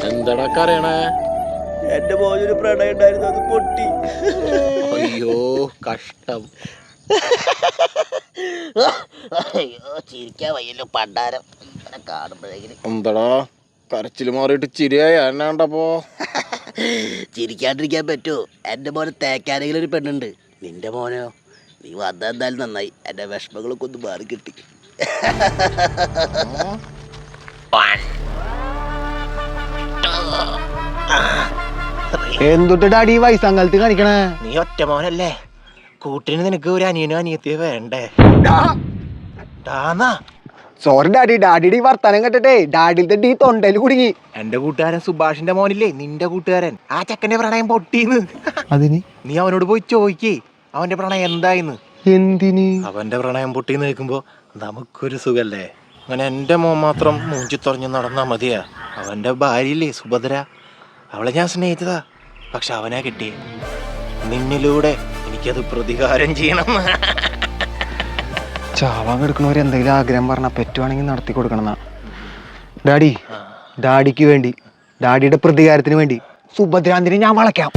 എന്താടാ കരയണേ? എന്റെ മോനൊരു പ്രണയം ഉണ്ടായിരുന്നു, അത് പൊട്ടി. അയ്യോ കഷ്ടം. അയ്യോ ചിരിക്കാൻ വയ്യല്ലോ പണ്ടാരം കാണുമ്പോഴേക്കും. എന്താടാ കരച്ചില് മാറിയിട്ട് ചിരിയായ എന്നാണ്ടപ്പോ? ചിരിക്കാണ്ടിരിക്കാൻ പറ്റുമോ? എൻ്റെ മോനെ തേക്കാനെങ്കിലും ഒരു പെണ്ണുണ്ട്. നിന്റെ മോനോ? നീ വന്നെന്തായാലും നന്നായി, എൻ്റെ വിഷമങ്ങളൊക്കെ ഒന്ന് മാറി കിട്ടി. എന്തൊട്ട് ഡാഡി വയസ്സങ്ങലത്ത് കാണിക്കണേ? നീ ഒറ്റ മോനല്ലേ, കൂട്ടിന് നിനക്ക് ഒരു അനിയനോ അനിയത്തിയോ വേണ്ടേ? സോറി ഡാഡി, ഡാഡിയുടെ ഈ വർത്താനം കേട്ടിട്ടേ ഡാഡിയുടെ ഡീ തൊണ്ടയിൽ കുടുങ്ങി. എന്റെ കൂട്ടുകാരൻ സുഭാഷിന്റെ മോനില്ലേ, നിന്റെ കൂട്ടുകാരൻ, ആ ചെക്കന്റെ പ്രണയം പൊട്ടീന്ന്. അതിന് നീ അവനോട് പോയി ചോദിക്കേ അവന്റെ പ്രണയം എന്തായിന്ന്. എന്തിന്? അവന്റെ പ്രണയം പൊട്ടിന്ന് കേൾക്കുമ്പോ നമുക്കൊരു സുഖല്ലേ. അങ്ങനെ എന്റെ മോൻ മാത്രം മൂഞ്ചി തുറഞ്ഞ് നടന്നാ മതിയാ. അവന്റെ ഭാര്യയില്ലേ സുഭദ്ര, അവളെ ഞാൻ സ്നേഹിച്ചതാ, പക്ഷെ അവനാ കിട്ടിയേ. നിന്നിലൂടെ എനിക്കത് പ്രതികാരം ചെയ്യണം. ചാവാൻ കിടക്കണവർ എന്തെങ്കിലും ആഗ്രഹം പറഞ്ഞാൽ പറ്റുവാണെങ്കിൽ നടത്തി കൊടുക്കണം. ഡാഡി, ഡാഡിക്ക് വേണ്ടി, ഡാഡിയുടെ പ്രതികാരത്തിന് വേണ്ടി സുഭദ്രാന്തിനെ ഞാൻ വളയ്ക്കാം.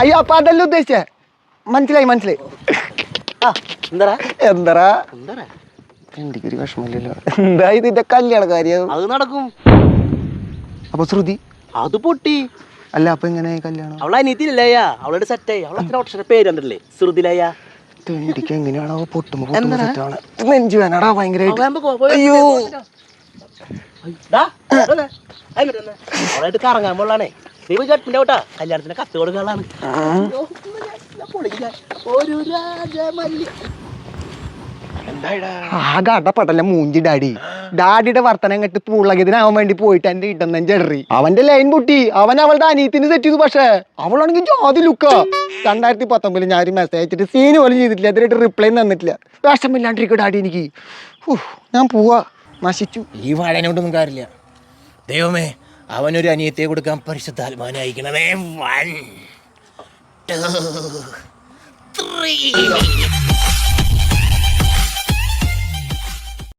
അയ്യോ അപ്പൊ അതല്ല ഉദ്ദേശിച്ചേ. മനസ്സിലായി. എന്താ എനിക്കൊരു വിഷമില്ലല്ലോ. എന്താ ഇതിന്റെ കല്യാണ കാര്യം? അത് നടക്കും. അപ്പൊ ശ്രുതി അത് പൊട്ടി. അല്ല അപ്പൊ എങ്ങനെ കല്യാണം? അവളെ അനിയത്തിലല്ലേ, അവളോട് സെറ്റായി. അവളെ ഓപ്ഷന്റെ പേര് കണ്ടല്ലേ, ശ്രുതിലയ്യ. തെണ്ടിക്ക് എങ്ങനെയാണോ പൊട്ടുമ്പോ നെഞ്ചു വേനടാ ഭയങ്കരമായിട്ട്. അയ്യോ അവളായിട്ട് കറങ്ങാൻ പോളാണേ. നീ പോയി കട്ടിന്റെ കേട്ടാ, കല്യാണത്തിന് കത്ത് കൊടുക്കാനുള്ളതാണ്. ഒരു രാജമല്ലി. ആകെ അടപ്പട്ടല്ല മൂഞ്ചി ഡാഡി. ഡാഡിയുടെ വർത്തനം കെട്ട് പുള്ളകിതിനാവാൻ വേണ്ടി പോയിട്ട് എന്റെ ഇടന്നെഞ്ചെറി. അവന്റെ ലൈൻ പൊട്ടി. അവൻ അവളുടെ അനിയത്തിന് സെറ്റ് ചെയ്തു. പക്ഷെ അവളാണെങ്കിൽ ജാതി ലുക്ക. 2019 ഞാൻ ഒരു മെസ്സേജ് അയച്ചിട്ട് സീന് പോലും ചെയ്തിട്ടില്ല, അതിനായിട്ട് റിപ്ലൈ തന്നിട്ടില്ല. വിഷമില്ലാണ്ടിരിക്കും ഡാഡി എനിക്ക്. ഞാൻ പോവാ, നശിച്ചു. ഈ വാഴനോടൊന്നും കാര്യമില്ല. ദൈവമേ, അവനൊരു അനിയത്തെ കൊടുക്കാൻ പരിശുദ്ധാത്മാവിനെ അയക്കണമേ. 1 2 3